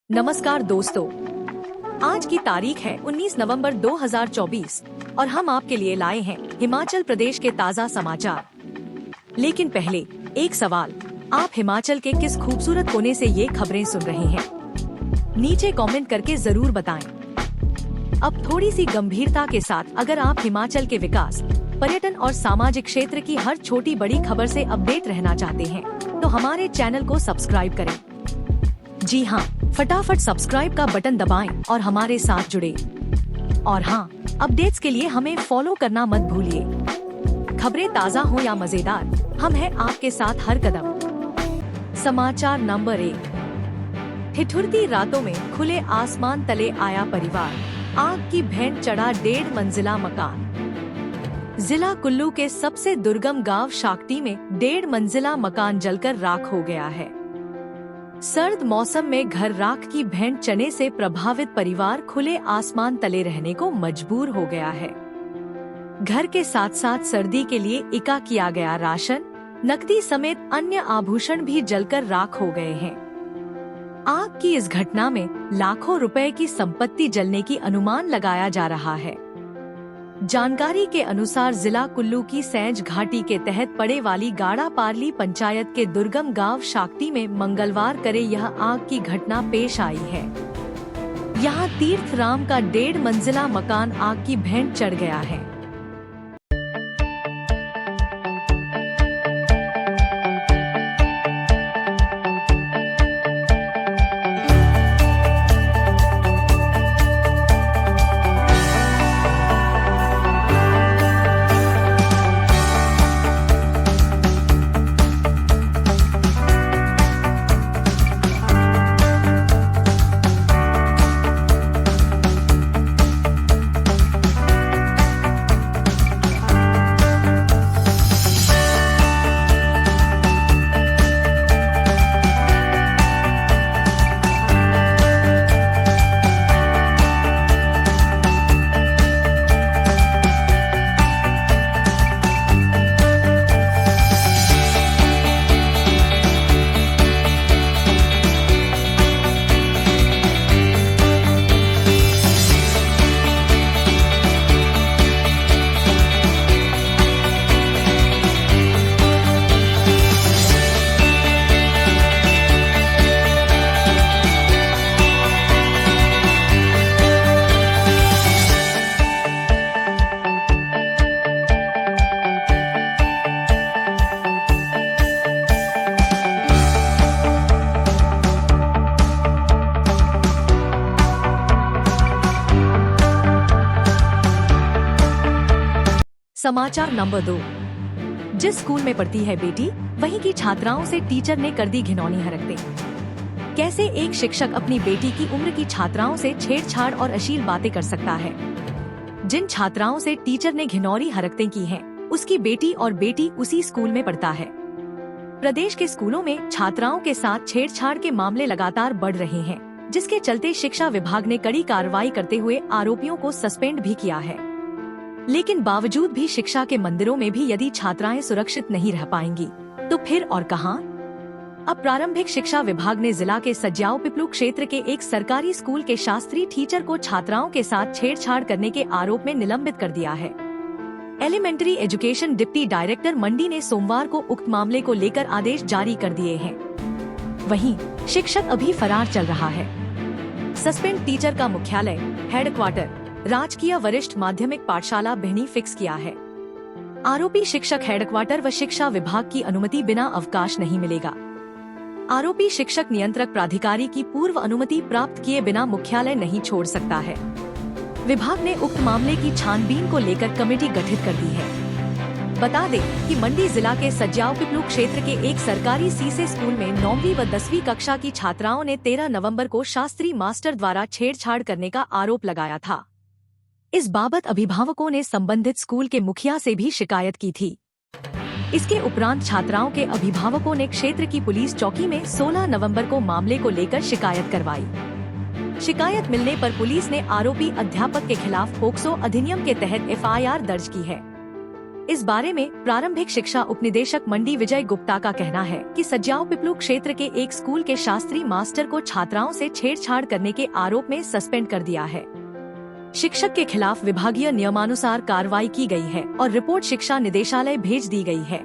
नमस्कार दोस्तों, आज की तारीख है 19 नवंबर 2024 और हम आपके लिए लाए हैं हिमाचल प्रदेश के ताज़ा समाचार। लेकिन पहले एक सवाल, आप हिमाचल के किस खूबसूरत कोने से ये खबरें सुन रहे हैं? नीचे कमेंट करके जरूर बताएं। अब थोड़ी सी गंभीरता के साथ अगर आप हिमाचल के विकास, पर्यटन और सामाजिक क्षेत्र की हर छोटी बड़ी खबर से अपडेट रहना चाहते हैं तो हमारे चैनल को सब्सक्राइब करें। जी हाँ, फटाफट सब्सक्राइब का बटन दबाएं और हमारे साथ जुड़े। और हाँ, अपडेट्स के लिए हमें फॉलो करना मत भूलिए। खबरें ताज़ा हो या मजेदार, हम हैं आपके साथ हर कदम। समाचार नंबर 1। ठिठुरती रातों में खुले आसमान तले आया परिवार, आग की भेंट चढ़ा 1.5 मंजिला मकान। जिला कुल्लू के सबसे दुर्गम गांव शाक्टी में 1.5 मंजिला मकान जलकर राख हो गया है। सर्द मौसम में घर राख की भेंट चढ़ने से प्रभावित परिवार खुले आसमान तले रहने को मजबूर हो गया है। घर के साथ साथ सर्दी के लिए इकट्ठा किया गया राशन, नकदी समेत अन्य आभूषण भी जलकर राख हो गए हैं। आग की इस घटना में लाखों रुपए की संपत्ति जलने की अनुमान लगाया जा रहा है। जानकारी के अनुसार जिला कुल्लू की सैंज घाटी के तहत पड़े वाली गाड़ा पारली पंचायत के दुर्गम गांव शाक्टी में मंगलवार करे यह आग की घटना पेश आई है। यहां तीर्थ राम का 1.5 मंजिला मकान आग की भेंट चढ़ गया है। समाचार नंबर 2। जिस स्कूल में पढ़ती है बेटी, वहीं की छात्राओं से टीचर ने कर दी घिनौनी हरकतें। कैसे एक शिक्षक अपनी बेटी की उम्र की छात्राओं से छेड़छाड़ और अश्लील बातें कर सकता है? जिन छात्राओं से टीचर ने घिनौनी हरकतें की हैं, उसकी बेटी और बेटी उसी स्कूल में पढ़ता है। प्रदेश के स्कूलों में छात्राओं के साथ छेड़छाड़ के मामले लगातार बढ़ रहे हैं, जिसके चलते शिक्षा विभाग ने कड़ी कार्रवाई करते हुए आरोपियों को सस्पेंड भी किया है। लेकिन बावजूद भी शिक्षा के मंदिरों में भी यदि छात्राएं सुरक्षित नहीं रह पाएंगी तो फिर और कहां? अब प्रारंभिक शिक्षा विभाग ने जिला के सज्जाओ पिपलू क्षेत्र के एक सरकारी स्कूल के शास्त्री टीचर को छात्राओं के साथ छेड़छाड़ करने के आरोप में निलंबित कर दिया है। एलिमेंट्री एजुकेशन डिप्टी डायरेक्टर मंडी ने सोमवार को उक्त मामले को लेकर आदेश जारी कर दिए हैं। वहीं शिक्षक अभी फरार चल रहा है। सस्पेंड टीचर का मुख्यालय हेडक्वार्टर राजकीय वरिष्ठ माध्यमिक पाठशाला बिहनी फिक्स किया है। आरोपी शिक्षक हेडक्वार्टर व शिक्षा विभाग की अनुमति बिना अवकाश नहीं मिलेगा। आरोपी शिक्षक नियंत्रक प्राधिकारी की पूर्व अनुमति प्राप्त किए बिना मुख्यालय नहीं छोड़ सकता है। विभाग ने उक्त मामले की छानबीन को लेकर कमेटी गठित कर दी है। बता दें कि मंडी जिला के सज्जाओ पिपलू क्षेत्र के एक सरकारी सीसे स्कूल में 9वीं व 10वीं कक्षा की छात्राओं ने 13 नवंबर को शास्त्री मास्टर द्वारा छेड़छाड़ करने का आरोप लगाया था। इस बाबत अभिभावकों ने संबंधित स्कूल के मुखिया से भी शिकायत की थी। इसके उपरांत छात्राओं के अभिभावकों ने क्षेत्र की पुलिस चौकी में 16 नवंबर को मामले को लेकर शिकायत करवाई। शिकायत मिलने पर पुलिस ने आरोपी अध्यापक के खिलाफ पोक्सो अधिनियम के तहत एफआईआर दर्ज की है। इस बारे में प्रारंभिक शिक्षा उपनिदेशक मंडी विजय गुप्ता का कहना है कि सज्जाओ पिपलू क्षेत्र के एक स्कूल के शास्त्री मास्टर को छात्राओं से छेड़छाड़ करने के आरोप में सस्पेंड कर दिया है। शिक्षक के खिलाफ विभागीय नियमानुसार कार्रवाई की गई है और रिपोर्ट शिक्षा निदेशालय भेज दी गई है।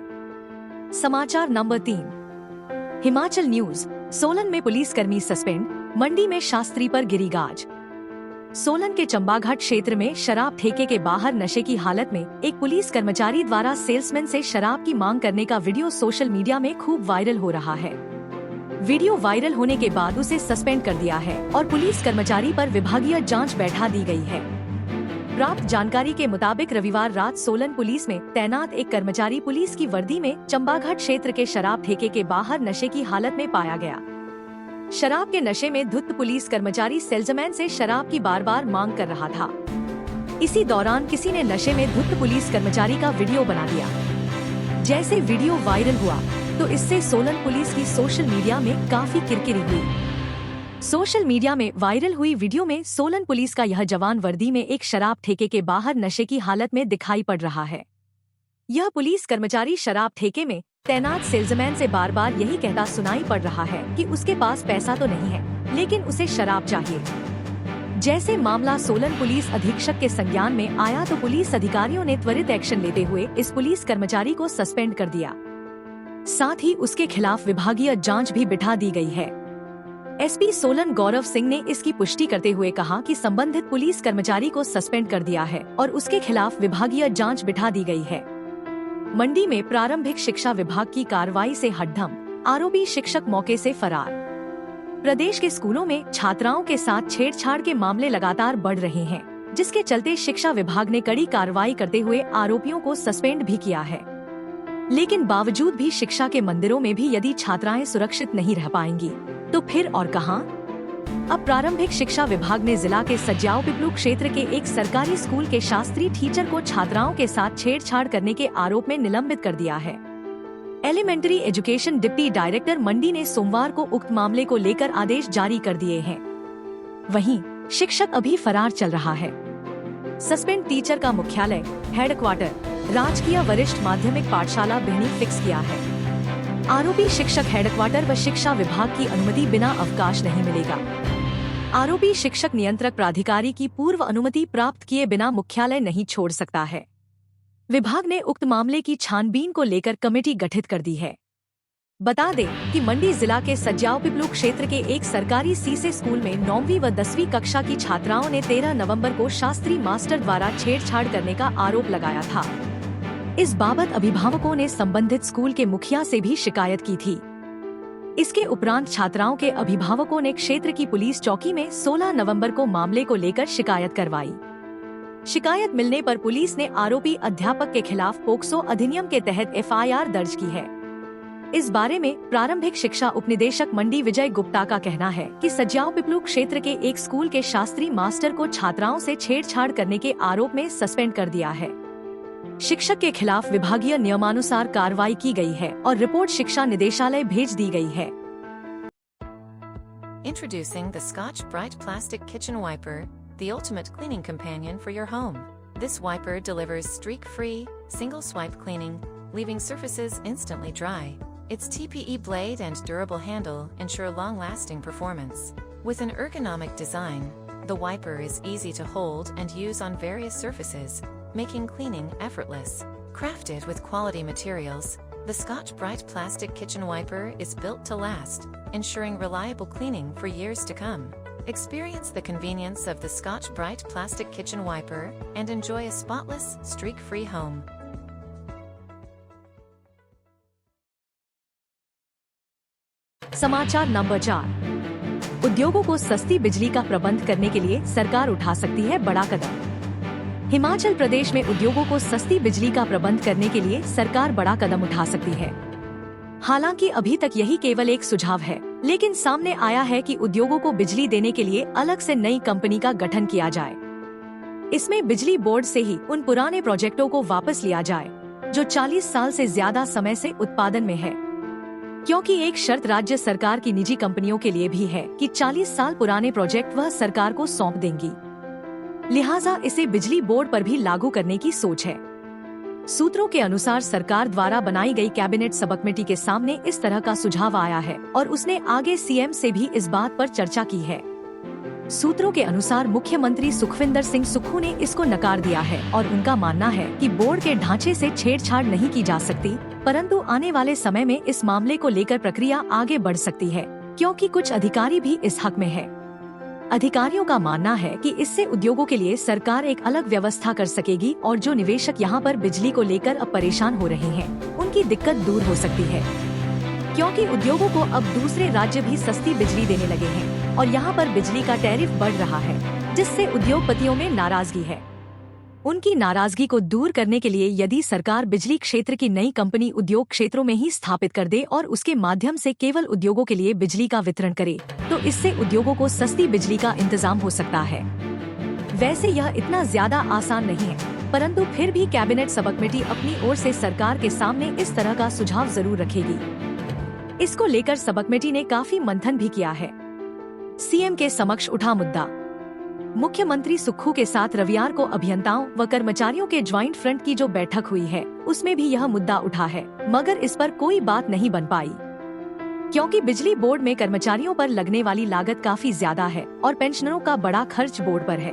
समाचार नंबर 3। हिमाचल न्यूज। सोलन में पुलिसकर्मी सस्पेंड, मंडी में शास्त्री पर गिरी गाज। सोलन के चंबाघाट क्षेत्र में शराब ठेके के बाहर नशे की हालत में एक पुलिस कर्मचारी द्वारा सेल्समैन से शराब की मांग करने का वीडियो सोशल मीडिया में खूब वायरल हो रहा है। वीडियो वायरल होने के बाद उसे सस्पेंड कर दिया है और पुलिस कर्मचारी पर विभागीय जांच बैठा दी गई है। प्राप्त जानकारी के मुताबिक रविवार रात सोलन पुलिस में तैनात एक कर्मचारी पुलिस की वर्दी में चंबाघाट क्षेत्र के शराब ठेके के बाहर नशे की हालत में पाया गया। शराब के नशे में धुत पुलिस कर्मचारी सेल्समैन से शराब की बार बार मांग कर रहा था। इसी दौरान किसी ने नशे में धुत पुलिस कर्मचारी का वीडियो बना दिया। जैसे वीडियो वायरल हुआ तो इससे सोलन पुलिस की सोशल मीडिया में काफी किरकिरी हुई। सोशल मीडिया में वायरल हुई वीडियो में सोलन पुलिस का यह जवान वर्दी में एक शराब ठेके के बाहर नशे की हालत में दिखाई पड़ रहा है। यह पुलिस कर्मचारी शराब ठेके में तैनात सेल्समैन से बार बार यही कहता सुनाई पड़ रहा है कि उसके पास पैसा तो नहीं है, लेकिन उसे शराब चाहिए। जैसे मामला सोलन पुलिस अधीक्षक के संज्ञान में आया तो पुलिस अधिकारियों ने त्वरित एक्शन लेते हुए इस पुलिस कर्मचारी को सस्पेंड कर दिया। साथ ही उसके खिलाफ विभागीय जांच भी बिठा दी गई है। एसपी सोलन गौरव सिंह ने इसकी पुष्टि करते हुए कहा कि संबंधित पुलिस कर्मचारी को सस्पेंड कर दिया है और उसके खिलाफ विभागीय जांच बिठा दी गई है। मंडी में प्रारंभिक शिक्षा विभाग की कार्रवाई से हड्डम, आरोपी शिक्षक मौके से फरार। प्रदेश के स्कूलों में छात्राओं के साथ छेड़छाड़ के मामले लगातार बढ़ रहे हैं, जिसके चलते शिक्षा विभाग ने कड़ी कार्रवाई करते हुए आरोपियों को सस्पेंड भी किया है। लेकिन बावजूद भी शिक्षा के मंदिरों में भी यदि छात्राएं सुरक्षित नहीं रह पाएंगी तो फिर और कहां? अब प्रारंभिक शिक्षा विभाग ने जिला के सज्जाओ पिपलू क्षेत्र के एक सरकारी स्कूल के शास्त्री टीचर को छात्राओं के साथ छेड़छाड़ करने के आरोप में निलंबित कर दिया है। एलिमेंट्री एजुकेशन डिप्टी डायरेक्टर मंडी ने सोमवार को उक्त मामले को लेकर आदेश जारी कर दिए हैं। वहीं शिक्षक अभी फरार चल रहा है। सस्पेंड टीचर का मुख्यालय हेडक्वार्टर राजकीय वरिष्ठ माध्यमिक पाठशाला बिहनी फिक्स किया है। आरोपी शिक्षक हेडक्वार्टर व शिक्षा विभाग की अनुमति बिना अवकाश नहीं मिलेगा। आरोपी शिक्षक नियंत्रक प्राधिकारी की पूर्व अनुमति प्राप्त किए बिना मुख्यालय नहीं छोड़ सकता है। विभाग ने उक्त मामले की छानबीन को लेकर कमेटी गठित कर दी है। बता दें कि मंडी जिला के सज्जाओ पिपलू क्षेत्र के एक सरकारी सीसे स्कूल में 9वीं व 10वीं कक्षा की छात्राओं ने 13 नवंबर को शास्त्री मास्टर द्वारा छेड़छाड़ करने का आरोप लगाया था। इस बाबत अभिभावकों ने संबंधित स्कूल के मुखिया से भी शिकायत की थी। इसके उपरांत छात्राओं के अभिभावकों ने क्षेत्र की पुलिस चौकी में 16 नवंबर को मामले को लेकर शिकायत करवाई। शिकायत मिलने पर पुलिस ने आरोपी अध्यापक के खिलाफ पोक्सो अधिनियम के तहत एफआईआर दर्ज की है। इस बारे में प्रारंभिक शिक्षा उपनिदेशक मंडी विजय गुप्ता का कहना है कि सज्जाओ पिपलू क्षेत्र के एक स्कूल के शास्त्री मास्टर को छात्राओं से छेड़छाड़ करने के आरोप में सस्पेंड कर दिया है। शिक्षक के खिलाफ विभागीय नियमानुसार कार्रवाई की गई है और रिपोर्ट शिक्षा निदेशालय भेज दी गई है। Introducing the Scotch-Brite plastic kitchen wiper, the ultimate cleaning companion for your home. This wiper delivers streak-free, single-swipe cleaning, leaving surfaces instantly dry. Its TPE blade and durable handle ensure long-lasting performance. With an ergonomic design, the wiper is easy to hold and use on various surfaces, making cleaning effortless. Crafted with quality materials, the Scotch-Brite plastic kitchen wiper is built to last, ensuring reliable cleaning for years to come. Experience the convenience of the Scotch-Brite plastic kitchen wiper and enjoy a spotless, streak-free home. समाचार number 4। उद्योगों को सस्ती बिजली का प्रबंध करने के लिए सरकार उठा सकती है बड़ा कदम। हिमाचल प्रदेश में उद्योगों को सस्ती बिजली का प्रबंध करने के लिए सरकार बड़ा कदम उठा सकती है। हालांकि अभी तक यही केवल एक सुझाव है, लेकिन सामने आया है कि उद्योगों को बिजली देने के लिए अलग से नई कंपनी का गठन किया जाए। इसमें बिजली बोर्ड से ही उन पुराने प्रोजेक्टों को वापस लिया जाए जो 40 साल से ज्यादा समय से उत्पादन में है, क्योंकि एक शर्त राज्य सरकार की निजी कंपनियों के लिए भी है कि 40 साल पुराने प्रोजेक्ट वह सरकार को सौंप देंगी। लिहाजा इसे बिजली बोर्ड पर भी लागू करने की सोच है। सूत्रों के अनुसार सरकार द्वारा बनाई गई कैबिनेट सब कमेटी के सामने इस तरह का सुझाव आया है और उसने आगे सीएम से भी इस बात पर चर्चा की है। सूत्रों के अनुसार मुख्यमंत्री सुखविंदर सिंह सुक्खू ने इसको नकार दिया है और उनका मानना है कि बोर्ड के ढांचे से छेड़छाड़ नहीं की जा सकती, परंतु आने वाले समय में इस मामले को लेकर प्रक्रिया आगे बढ़ सकती है, क्योंकि कुछ अधिकारी भी इस हक में है। अधिकारियों का मानना है कि इससे उद्योगों के लिए सरकार एक अलग व्यवस्था कर सकेगी और जो निवेशक यहाँ पर बिजली को लेकर अब परेशान हो रहे हैं, उनकी दिक्कत दूर हो सकती है, क्योंकि उद्योगों को अब दूसरे राज्य भी सस्ती बिजली देने लगे हैं और यहाँ पर बिजली का टैरिफ बढ़ रहा है, जिससे उद्योगपतियों में नाराजगी है। उनकी नाराजगी को दूर करने के लिए यदि सरकार बिजली क्षेत्र की नई कंपनी उद्योग क्षेत्रों में ही स्थापित कर दे और उसके माध्यम से केवल उद्योगों के लिए बिजली का वितरण करे, तो इससे उद्योगों को सस्ती बिजली का इंतजाम हो सकता है। वैसे यह इतना ज्यादा आसान नहीं है, परंतु फिर भी कैबिनेट सब कमेटी अपनी ओर से सरकार के सामने इस तरह का सुझाव जरूर रखेगी। इसको लेकर सब कमेटी ने काफी मंथन भी किया है। सीएम के समक्ष उठा मुद्दा। मुख्यमंत्री सुक्खू के साथ रविवार को अभियंताओं व कर्मचारियों के ज्वाइंट फ्रंट की जो बैठक हुई है, उसमें भी यह मुद्दा उठा है, मगर इस पर कोई बात नहीं बन पाई, क्योंकि बिजली बोर्ड में कर्मचारियों पर लगने वाली लागत काफी ज्यादा है और पेंशनरों का बड़ा खर्च बोर्ड पर है।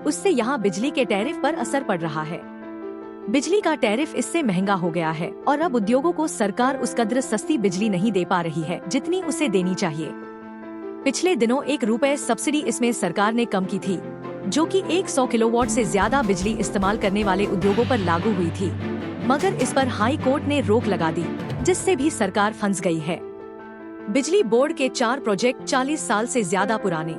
उससे यहाँ बिजली के टैरिफ पर असर पड़ रहा है। बिजली का टैरिफ इससे महंगा हो गया है और अब उद्योगों को सरकार उस कद्र सस्ती बिजली नहीं दे पा रही है जितनी उसे देनी चाहिए। पिछले दिनों ₹1 सब्सिडी इसमें सरकार ने कम की थी, जो कि 100 किलोवाट से ज्यादा बिजली इस्तेमाल करने वाले उद्योगों पर लागू हुई थी, मगर इस पर हाई कोर्ट ने रोक लगा दी, जिससे भी सरकार फंस गई है। बिजली बोर्ड के 4 प्रोजेक्ट 40 साल से ज्यादा पुराने।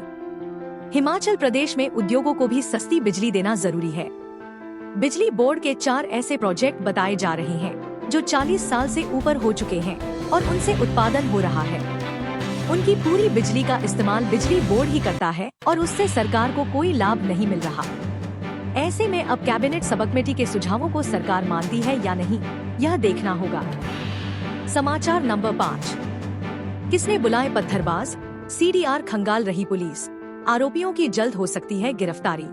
हिमाचल प्रदेश में उद्योगों को भी सस्ती बिजली देना जरूरी है। बिजली बोर्ड के 4 ऐसे प्रोजेक्ट बताए जा रहे हैं जो 40 साल से ऊपर हो चुके हैं और उनसे उत्पादन हो रहा है। उनकी पूरी बिजली का इस्तेमाल बिजली बोर्ड ही करता है और उससे सरकार को कोई लाभ नहीं मिल रहा। ऐसे में अब कैबिनेट सब कमेटी के सुझावों को सरकार मानती है या नहीं, यह देखना होगा। समाचार नंबर 5। किसने बुलाए पत्थरबाज, सीडीआर खंगाल रही पुलिस, आरोपियों की जल्द हो सकती है गिरफ्तारी।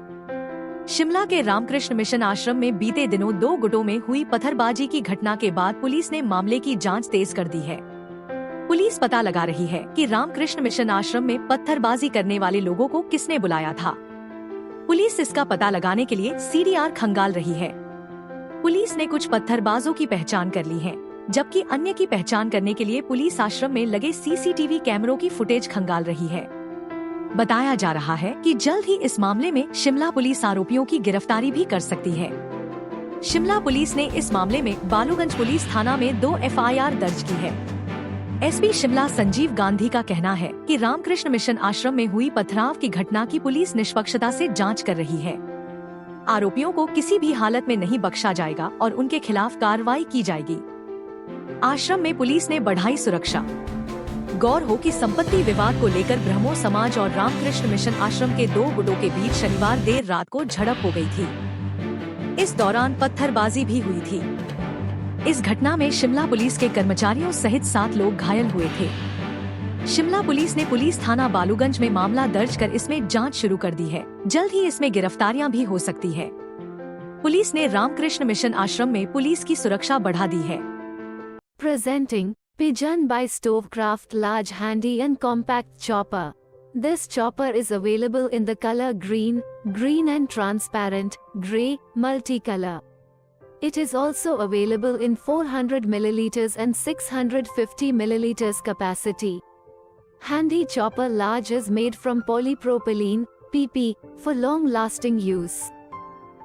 शिमला के रामकृष्ण मिशन आश्रम में बीते दिनों 2 गुटों में हुई पत्थरबाजी की घटना के बाद पुलिस ने मामले की जांच तेज कर दी है। पुलिस पता लगा रही है कि रामकृष्ण मिशन आश्रम में पत्थरबाजी करने वाले लोगों को किसने बुलाया था। पुलिस इसका पता लगाने के लिए सीडीआर खंगाल रही है। पुलिस ने कुछ पत्थरबाजों की पहचान कर ली है, जबकि अन्य की पहचान करने के लिए पुलिस आश्रम में लगे सीसीटीवी कैमरों की फुटेज खंगाल रही है। बताया जा रहा है कि जल्द ही इस मामले में शिमला पुलिस आरोपियों की गिरफ्तारी भी कर सकती है। शिमला पुलिस ने इस मामले में बालूगंज पुलिस थाना में 2 एफआईआर दर्ज की है। एसपी शिमला संजीव गांधी का कहना है कि रामकृष्ण मिशन आश्रम में हुई पथराव की घटना की पुलिस निष्पक्षता से जांच कर रही है। आरोपियों को किसी भी हालत में नहीं बख्शा जाएगा और उनके खिलाफ कार्रवाई की जाएगी। आश्रम में पुलिस ने बढ़ाई सुरक्षा। गौर हो कि संपत्ति विवाद को लेकर ब्रह्मो समाज और रामकृष्ण मिशन आश्रम के 2 गुटों के बीच शनिवार देर रात को झड़प हो गई थी। इस दौरान पत्थरबाजी भी हुई थी। इस घटना में शिमला पुलिस के कर्मचारियों सहित 7 लोग घायल हुए थे। शिमला पुलिस ने पुलिस थाना बालूगंज में मामला दर्ज कर इसमें जांच शुरू कर दी है। जल्द ही इसमें गिरफ्तारियां भी हो सकती है। पुलिस ने रामकृष्ण मिशन आश्रम में पुलिस की सुरक्षा बढ़ा दी है। Presenting Pigeon by Stovecraft Large Handy and Compact Chopper. This chopper is available in the color green, green and transparent, grey, multicolor. It is also available in 400 milliliters and 650 milliliters capacity. Handy Chopper Large is made from polypropylene, PP, for long-lasting use.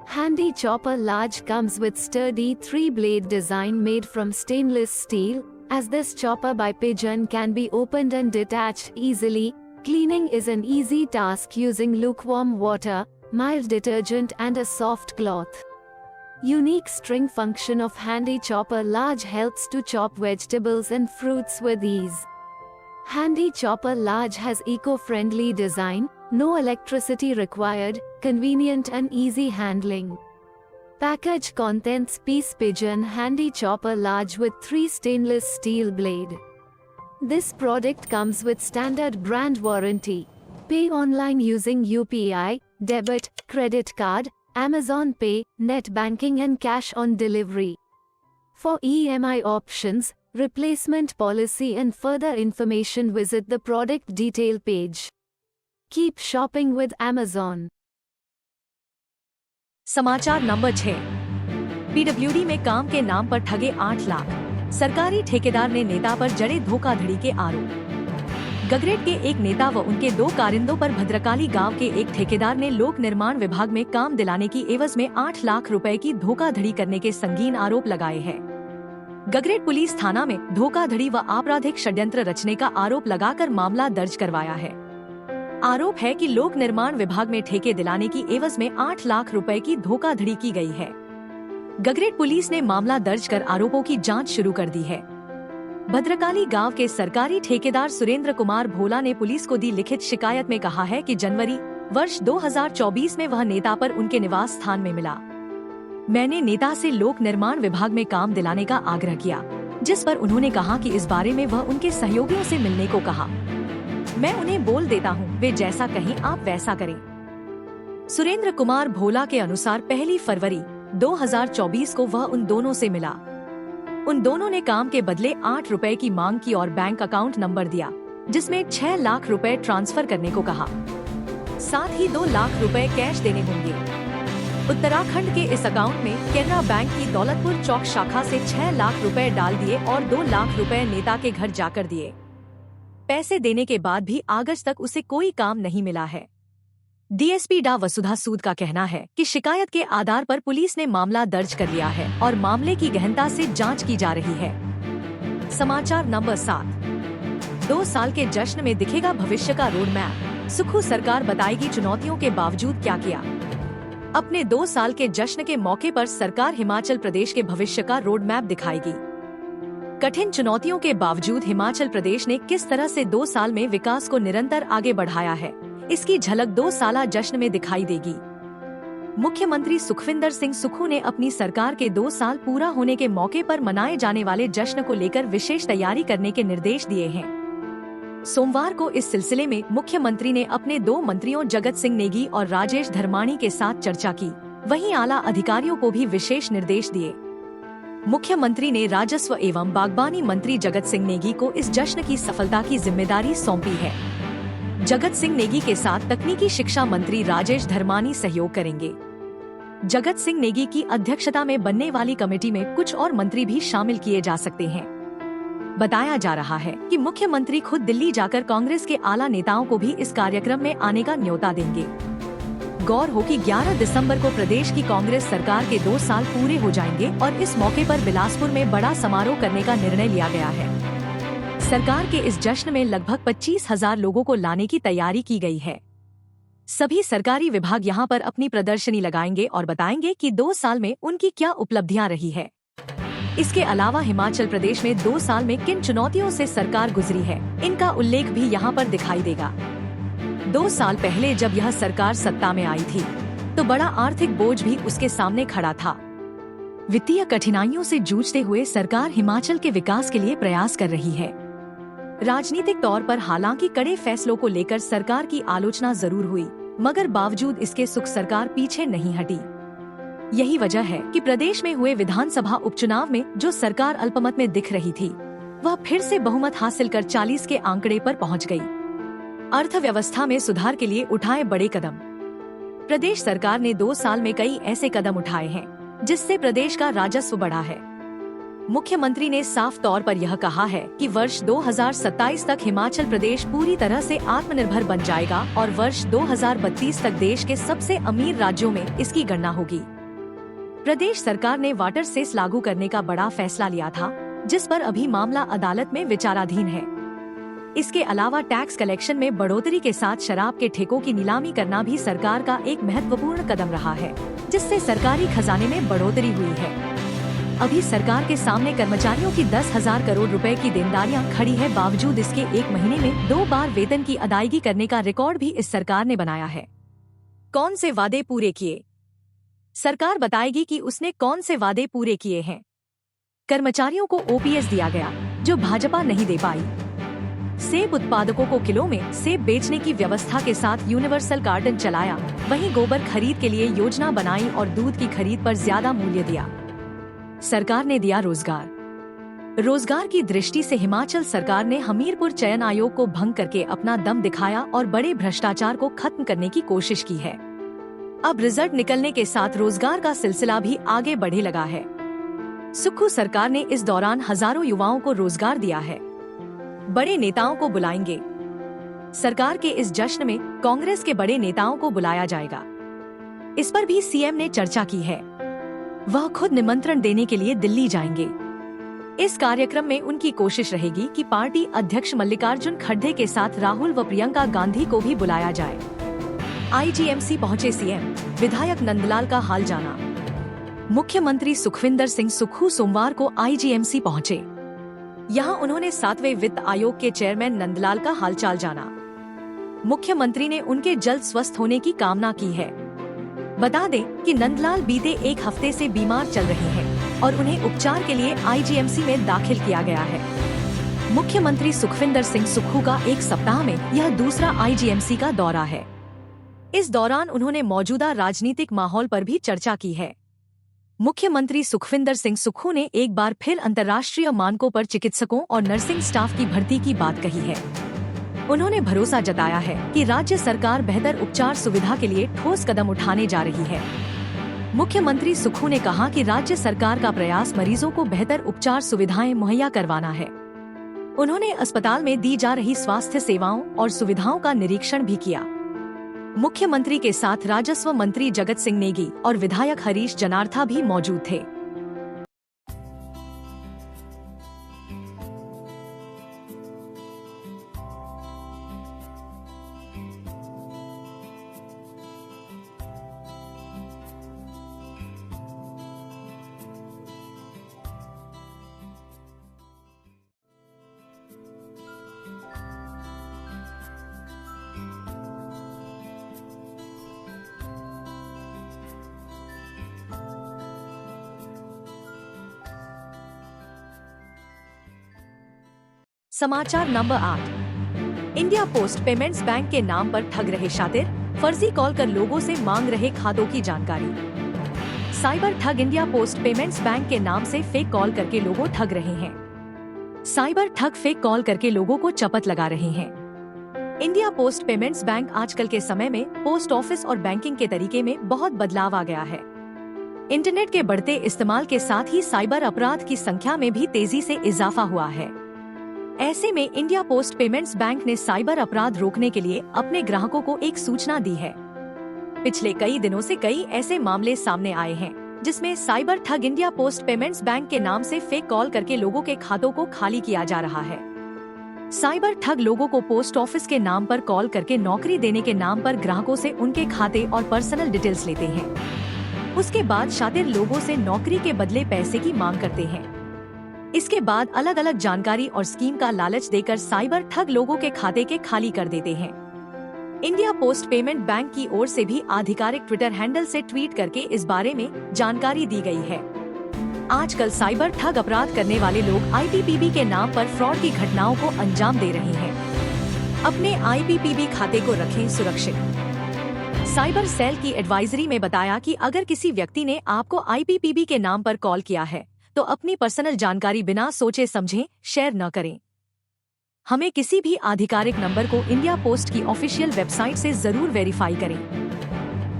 Handy Chopper Large comes with sturdy 3-blade design made from stainless steel, as this chopper by Pigeon can be opened and detached easily. Cleaning is an easy task using lukewarm water, mild detergent and a soft cloth. Unique string function of Handy Chopper Large helps to chop vegetables and fruits with ease. Handy Chopper Large has eco-friendly design, no electricity required, convenient and easy handling. Package contents: piece Pigeon Handy Chopper Large with 3 stainless steel blade. This product comes with standard brand warranty. Pay online using UPI, debit, credit card, Amazon Pay, net banking and cash on delivery. For EMI options, replacement policy and further information visit the product detail page. Keep shopping with Amazon. समाचार number 6। PWD में काम के नाम पर ठगे 8 लाख, सरकारी ठेकेदार ने नेता पर जड़े धोखाधड़ी के आरोप। गगरेट के एक नेता व उनके 2 कारिंदों पर भद्रकाली गांव के एक ठेकेदार ने लोक निर्माण विभाग में काम दिलाने की एवज में 8 लाख रुपए की धोखाधड़ी करने के संगीन आरोप लगाए हैं। गगरेट पुलिस थाना में धोखाधड़ी व आपराधिक षड्यंत्र रचने का आरोप लगाकर मामला दर्ज करवाया है। आरोप है कि लोक निर्माण विभाग में ठेके दिलाने की एवज में 8 लाख रुपए की धोखाधड़ी की गई है। गगरेट पुलिस ने मामला दर्ज कर आरोपों की जांच शुरू कर दी है। भद्रकाली गांव के सरकारी ठेकेदार सुरेंद्र कुमार भोला ने पुलिस को दी लिखित शिकायत में कहा है कि जनवरी वर्ष 2024 में वह नेता पर उनके निवास स्थान में मिला। मैंने नेता से लोक निर्माण विभाग में काम दिलाने का आग्रह किया, जिस पर उन्होंने कहा कि इस बारे में वह उनके सहयोगियों से मिलने को कहा। मैं उन्हें बोल देता हूँ, वे जैसा कहें आप वैसा करें। सुरेंद्र कुमार भोला के अनुसार 1 फरवरी 2024 को वह उन दोनों से मिला। उन दोनों ने काम के बदले 8 रुपए की मांग की और बैंक अकाउंट नंबर दिया, जिसमें 6 लाख रुपए ट्रांसफर करने को कहा। साथ ही 2 लाख रुपए कैश देने होंगे। उत्तराखंड के इस अकाउंट में केनरा बैंक की दौलतपुर चौक शाखा से 6 लाख रुपए डाल दिए और 2 लाख रुपए नेता के घर जाकर दिए। पैसे देने के बाद भी अगस्त तक उसे कोई काम नहीं मिला है। डीएसपी डा वसुधा सूद का कहना है कि शिकायत के आधार पर पुलिस ने मामला दर्ज कर लिया है और मामले की गहनता से जांच की जा रही है। समाचार नंबर 7। 2 साल के जश्न में दिखेगा भविष्य का रोड मैप, सुखू सरकार बताएगी चुनौतियों के बावजूद क्या किया। अपने 2 साल के जश्न के मौके पर सरकार हिमाचल प्रदेश के भविष्य का रोड मैप दिखाएगी। कठिन चुनौतियों के बावजूद हिमाचल प्रदेश ने किस तरह से 2 साल में विकास को निरंतर आगे बढ़ाया है, इसकी झलक 2 साला जश्न में दिखाई देगी। मुख्यमंत्री सुखविंदर सिंह सुक्खू ने अपनी सरकार के 2 साल पूरा होने के मौके पर मनाए जाने वाले जश्न को लेकर विशेष तैयारी करने के निर्देश दिए हैं। सोमवार को इस सिलसिले में मुख्यमंत्री ने अपने 2 मंत्रियों जगत सिंह नेगी और राजेश धर्माणी के साथ चर्चा की। वहीं आला अधिकारियों को भी विशेष निर्देश दिए। मुख्यमंत्री ने राजस्व एवं बागबानी मंत्री जगत सिंह नेगी को इस जश्न की सफलता की जिम्मेदारी सौंपी है। जगत सिंह नेगी के साथ तकनीकी शिक्षा मंत्री राजेश धर्मानी सहयोग करेंगे। जगत सिंह नेगी की अध्यक्षता में बनने वाली कमेटी में कुछ और मंत्री भी शामिल किए जा सकते हैं। बताया जा रहा है कि मुख्यमंत्री खुद दिल्ली जाकर कांग्रेस के आला नेताओं को भी इस कार्यक्रम में आने का न्योता देंगे। गौर हो कि 11 दिसंबर को प्रदेश की कांग्रेस सरकार के 2 साल पूरे हो जाएंगे और इस मौके पर बिलासपुर में बड़ा समारोह करने का निर्णय लिया गया है। सरकार के इस जश्न में लगभग 25,000 लोगों को लाने की तैयारी की गई है। सभी सरकारी विभाग यहां पर अपनी प्रदर्शनी लगाएंगे और बताएंगे कि 2 साल में उनकी क्या उपलब्धियां रही है। इसके अलावा हिमाचल प्रदेश में 2 साल में किन चुनौतियों से सरकार गुजरी है, इनका उल्लेख भी यहां पर दिखाई देगा। 2 साल पहले जब यह सरकार सत्ता में आई थी, तो बड़ा आर्थिक बोझ भी उसके सामने खड़ा था। वित्तीय कठिनाइयों से जूझते हुए सरकार हिमाचल के विकास के लिए प्रयास कर रही है। राजनीतिक तौर पर हालांकि कड़े फैसलों को लेकर सरकार की आलोचना जरूर हुई, मगर बावजूद इसके सुख सरकार पीछे नहीं हटी। यही वजह है कि प्रदेश में हुए विधानसभा उपचुनाव में जो सरकार अल्पमत में दिख रही थी, वह फिर से बहुमत हासिल कर 40 के आंकड़े पर पहुंच गई। अर्थव्यवस्था में सुधार के लिए उठाए बड़े कदम। प्रदेश सरकार ने 2 साल में कई ऐसे कदम उठाए हैं जिससे प्रदेश का राजस्व बढ़ा है। मुख्यमंत्री ने साफ तौर पर यह कहा है कि वर्ष 2027 तक हिमाचल प्रदेश पूरी तरह से आत्मनिर्भर बन जाएगा और वर्ष 2032 तक देश के सबसे अमीर राज्यों में इसकी गणना होगी। प्रदेश सरकार ने वाटर सेस लागू करने का बड़ा फैसला लिया था, जिस पर अभी मामला अदालत में विचाराधीन है। इसके अलावा टैक्स कलेक्शन में बढ़ोतरी के साथ शराब के ठेकों की नीलामी करना भी सरकार का एक महत्वपूर्ण कदम रहा है, जिससे सरकारी खजाने में बढ़ोतरी हुई है। अभी सरकार के सामने कर्मचारियों की 10,000 करोड़ रुपए की देनदारियां खड़ी है। बावजूद इसके 1 महीने में 2 बार वेतन की अदायगी करने का रिकॉर्ड भी इस सरकार ने बनाया है। कौन से वादे पूरे किए? सरकार बताएगी कि उसने कौन से वादे पूरे किए हैं। कर्मचारियों को ओपीएस दिया गया, जो भाजपा नहीं दे पाई। सेब उत्पादकों को किलो में सेब बेचने की व्यवस्था के साथ यूनिवर्सल कार्टन चलाया, वहीं गोबर खरीद के लिए योजना बनाई और दूध की खरीद पर ज्यादा मूल्य दिया। सरकार ने दिया रोजगार। रोजगार की दृष्टि से हिमाचल सरकार ने हमीरपुर चयन आयोग को भंग करके अपना दम दिखाया और बड़े भ्रष्टाचार को खत्म करने की कोशिश की है। अब रिजल्ट निकलने के साथ रोजगार का सिलसिला भी आगे बढ़े लगा है। सुक्खू सरकार ने इस दौरान हजारों युवाओं को रोजगार दिया है। बड़े नेताओं को बुलाएंगे। सरकार के इस जश्न में कांग्रेस के बड़े नेताओं को बुलाया जाएगा। इस पर भी सीएम ने चर्चा की है। वह खुद निमंत्रण देने के लिए दिल्ली जाएंगे। इस कार्यक्रम में उनकी कोशिश रहेगी कि पार्टी अध्यक्ष मल्लिकार्जुन खड़गे के साथ राहुल व प्रियंका गांधी को भी बुलाया जाए। आईजीएमसी पहुंचे सीएम, विधायक नंदलाल का हाल जाना। मुख्यमंत्री सुखविंदर सिंह सुक्खू सोमवार को आईजीएमसी पहुंचे। यहां उन्होंने 7वें वित्त आयोग के चेयरमैन नंदलाल का हालचाल जाना। मुख्यमंत्री ने उनके जल्द स्वस्थ होने की कामना की है। बता दें कि नंदलाल बीते एक हफ्ते से बीमार चल रहे हैं और उन्हें उपचार के लिए आईजीएमसी में दाखिल किया गया है। मुख्यमंत्री सुखविंदर सिंह सुक्खू का एक सप्ताह में यह दूसरा आईजीएमसी का दौरा है। इस दौरान उन्होंने मौजूदा राजनीतिक माहौल पर भी चर्चा की है। मुख्यमंत्री सुखविंदर सिंह सुक्खू ने एक बार फिर अंतर्राष्ट्रीय मानकों पर चिकित्सकों और नर्सिंग स्टाफ की भर्ती की बात कही है। उन्होंने भरोसा जताया है कि राज्य सरकार बेहतर उपचार सुविधा के लिए ठोस कदम उठाने जा रही है। मुख्यमंत्री सुक्खू ने कहा कि राज्य सरकार का प्रयास मरीजों को बेहतर उपचार सुविधाएं मुहैया करवाना है। उन्होंने अस्पताल में दी जा रही स्वास्थ्य सेवाओं और सुविधाओं का निरीक्षण भी किया। मुख्यमंत्री के साथ राजस्व मंत्री जगत सिंह नेगी और विधायक हरीश जनार्था भी मौजूद थे। समाचार number 8। India post payments bank के नाम पर ठग रहे शातिर, फर्जी कॉल कर लोगों से मांग रहे खातों की जानकारी। साइबर ठग इंडिया पोस्ट पेमेंट्स बैंक के नाम से फेक कॉल करके लोगों ठग रहे हैं। साइबर ठग फेक कॉल करके लोगों को चपत लगा रहे हैं। इंडिया पोस्ट पेमेंट्स बैंक आजकल के समय में पोस्ट ऑफिस और बैंकिंग के तरीके में बहुत बदलाव आ गया है। इंटरनेट के बढ़ते इस्तेमाल के साथ ही साइबर अपराध की संख्या में भी तेजी से इजाफा हुआ है। ऐसे में इंडिया पोस्ट पेमेंट्स बैंक ने साइबर अपराध रोकने के लिए अपने ग्राहकों को एक सूचना दी है। पिछले कई दिनों से कई ऐसे मामले सामने आए हैं जिसमें साइबर ठग इंडिया पोस्ट पेमेंट्स बैंक के नाम से फेक कॉल करके लोगों के खातों को खाली किया जा रहा है। साइबर ठग लोगों को पोस्ट ऑफिस के नाम पर कॉल करके नौकरी देने के नाम पर ग्राहकों से उनके खाते और पर्सनल डिटेल्स लेते हैं। उसके बाद शातिर लोगों से नौकरी के बदले पैसे की मांग करते हैं। इसके बाद अलग अलग जानकारी और स्कीम का लालच देकर साइबर ठग लोगों के खाते के खाली कर देते हैं। इंडिया पोस्ट पेमेंट बैंक की ओर से भी आधिकारिक ट्विटर हैंडल से ट्वीट करके इस बारे में जानकारी दी गई है। आजकल साइबर ठग अपराध करने वाले लोग आईपीपीबी के नाम पर फ्रॉड की घटनाओं को अंजाम दे रहे हैं। अपने आईपीपीबी खाते को रखें सुरक्षित। साइबर सेल की एडवाइजरी में बताया कि अगर किसी व्यक्ति ने आपको आईपीपीबी के नाम पर कॉल किया है तो अपनी पर्सनल जानकारी बिना सोचे समझे शेयर न करें। हमें किसी भी आधिकारिक नंबर को इंडिया पोस्ट की ऑफिशियल वेबसाइट से जरूर वेरीफाई करें।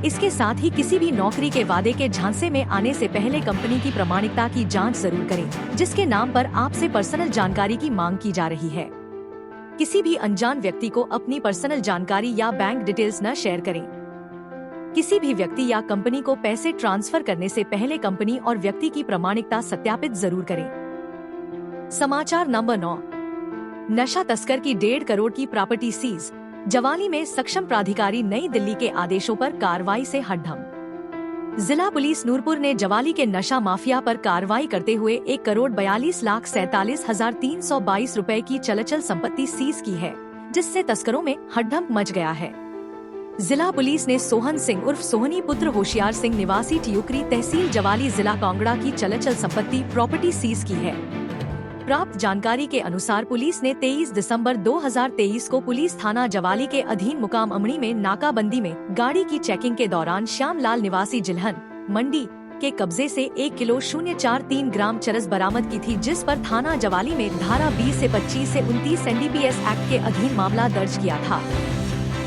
इसके साथ ही किसी भी नौकरी के वादे के झांसे में आने से पहले कंपनी की प्रामाणिकता की जांच जरूर करें जिसके नाम पर आपसे पर्सनल जानकारी की मांग की जा रही है। किसी भी अनजान व्यक्ति को अपनी पर्सनल जानकारी या बैंक डिटेल्स न शेयर करें। किसी भी व्यक्ति या कंपनी को पैसे ट्रांसफर करने से पहले कंपनी और व्यक्ति की प्रामाणिकता सत्यापित जरूर करें। समाचार नंबर 9। नशा तस्कर की 1.5 करोड़ की प्रॉपर्टी सीज। जवाली में सक्षम प्राधिकारी नई दिल्ली के आदेशों पर कार्रवाई से हड्डम। जिला पुलिस नूरपुर ने जवाली के नशा माफिया पर कार्रवाई करते हुए 1,42,47,322 रुपए की चलचल संपत्ति सीज की है, जिससे तस्करों में हड्डम मच गया है। जिला पुलिस ने सोहन सिंह उर्फ सोहनी पुत्र होशियार सिंह निवासी टियुकरी तहसील जवाली जिला कांगड़ा की चलचल संपत्ति प्रॉपर्टी सीज की है। प्राप्त जानकारी के अनुसार पुलिस ने 23 दिसंबर 2023 को पुलिस थाना जवाली के अधीन मुकाम अमड़ी में नाकाबंदी में गाड़ी की चेकिंग के दौरान श्यामलाल निवासी जिलहन मंडी के कब्जे से 1 किलो 043 ग्राम चरस बरामद की थी, जिस पर थाना जवाली में धारा 20 से 25 से 29 एनडीपीएस एक्ट के अधीन मामला दर्ज किया था।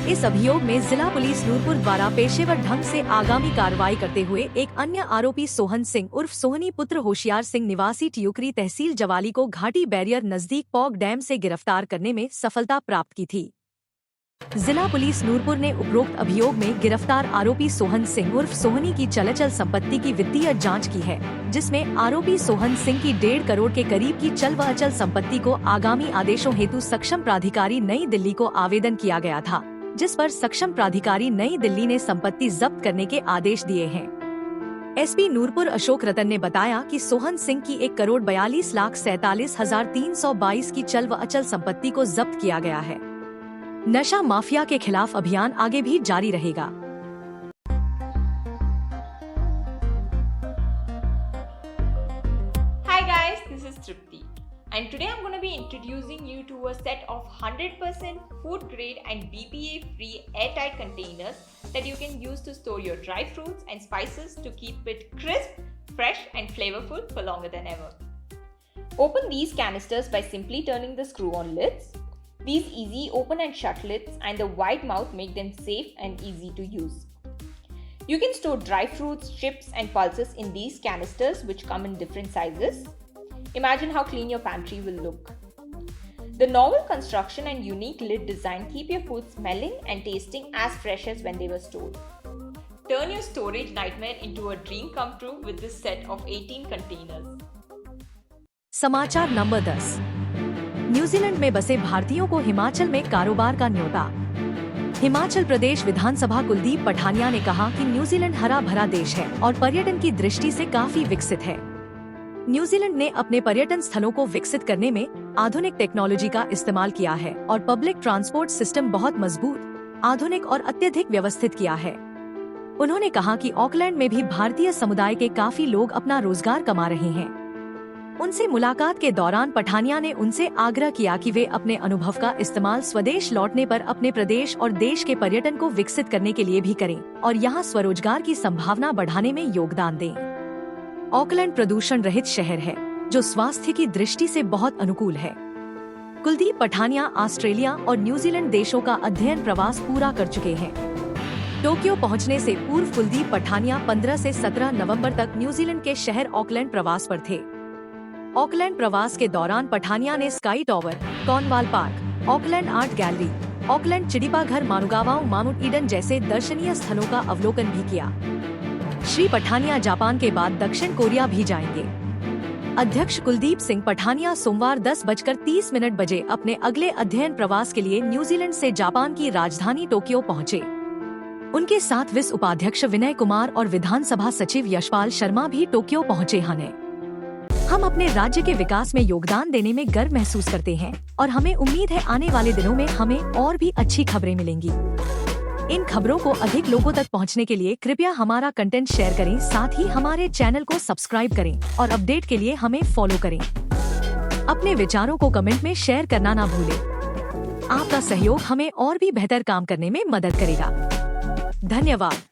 इस अभियोग में जिला पुलिस नूरपुर द्वारा पेशेवर ढंग से आगामी कार्रवाई करते हुए एक अन्य आरोपी सोहन सिंह उर्फ सोहनी पुत्र होशियार सिंह निवासी टियुकरी तहसील जवाली को घाटी बैरियर नजदीक पौग डैम से गिरफ्तार करने में सफलता प्राप्त की थी। जिला पुलिस नूरपुर ने उपरोक्त अभियोग में गिरफ्तार आरोपी सोहन सिंह उर्फ सोहनी की चल संपत्ति की वित्तीय जांच की है, जिसमें आरोपी सोहन सिंह की 1.5 करोड़ के करीब की चल व अचल संपत्ति को आगामी आदेशों हेतु सक्षम प्राधिकारी नई दिल्ली को आवेदन किया गया था, जिस पर सक्षम प्राधिकारी नई दिल्ली ने संपत्ति जब्त करने के आदेश दिए हैं। एसपी नूरपुर अशोक रतन ने बताया कि सोहन सिंह की 1,42,47,322 की चल व अचल संपत्ति को जब्त किया गया है। नशा माफिया के खिलाफ अभियान आगे भी जारी रहेगा। Hi guys, this is Tripti and today I'm going to be introducing you to a set of 100% food grade and BPA free airtight containers that you can use to store your dry fruits and spices to keep it crisp, fresh and flavorful for longer than ever. Open these canisters by simply turning the screw on lids. These easy open and shut lids and the wide mouth make them safe and easy to use. You can store dry fruits, chips and pulses in these canisters which come in different sizes. Imagine how clean your pantry will look. The novel construction and unique lid design keep your food smelling and tasting as fresh as when they were stored. Turn your storage nightmare into a dream come true with this set of 18 containers. समाचार number 10। New Zealand में बसे भारतीयों को हिमाचल में कारोबार का न्योता। हिमाचल प्रदेश विधानसभा कुलदीप पठानिया ने कहा कि न्यूजीलैंड हरा भरा देश है और पर्यटन की दृष्टि से काफी विकसित है। न्यूजीलैंड ने अपने पर्यटन स्थलों को विकसित करने में आधुनिक टेक्नोलॉजी का इस्तेमाल किया है और पब्लिक ट्रांसपोर्ट सिस्टम बहुत मजबूत, आधुनिक और अत्यधिक व्यवस्थित किया है। उन्होंने कहा कि ऑकलैंड में भी भारतीय समुदाय के काफी लोग अपना रोजगार कमा रहे हैं। उनसे मुलाकात के दौरान पठानिया ने उनसे आग्रह किया कि वे अपने अनुभव का इस्तेमाल स्वदेश लौटने पर अपने प्रदेश और देश के पर्यटन को विकसित करने के लिए भी करें और यहाँ स्वरोजगार की संभावना बढ़ाने में योगदान दें। ऑकलैंड प्रदूषण रहित शहर है जो स्वास्थ्य की दृष्टि से बहुत अनुकूल है। कुलदीप पठानिया ऑस्ट्रेलिया और न्यूजीलैंड देशों का अध्ययन प्रवास पूरा कर चुके हैं। टोक्यो पहुंचने से पूर्व कुलदीप पठानिया 15 से 17 नवंबर तक न्यूजीलैंड के शहर ऑकलैंड प्रवास पर थे। ऑकलैंड प्रवास के दौरान पठानिया ने sky tower, Cornwall park, Auckland art gallery, Auckland चिड़ियाघर, मानुगावाओ, माउंट ईडन जैसे दर्शनीय स्थलों का अवलोकन भी किया। श्री पठानिया जापान के बाद दक्षिण कोरिया भी जाएंगे। अध्यक्ष कुलदीप सिंह पठानिया सोमवार 10:30 बजे अपने अगले अध्ययन प्रवास के लिए न्यूजीलैंड से जापान की राजधानी टोक्यो पहुंचे। उनके साथ विस उपाध्यक्ष विनय कुमार और विधानसभा सचिव यशपाल शर्मा भी टोक्यो पहुंचे हैं। हम अपने राज्य के विकास में योगदान देने में गर्व महसूस करते हैं और हमें उम्मीद है आने वाले दिनों में हमें और भी अच्छी खबरें मिलेंगी। इन खबरों को अधिक लोगों तक पहुंचने के लिए कृपया हमारा कंटेंट शेयर करें, साथ ही हमारे चैनल को सब्सक्राइब करें और अपडेट के लिए हमें फॉलो करें। अपने विचारों को कमेंट में शेयर करना ना भूलें। आपका सहयोग हमें और भी बेहतर काम करने में मदद करेगा। धन्यवाद।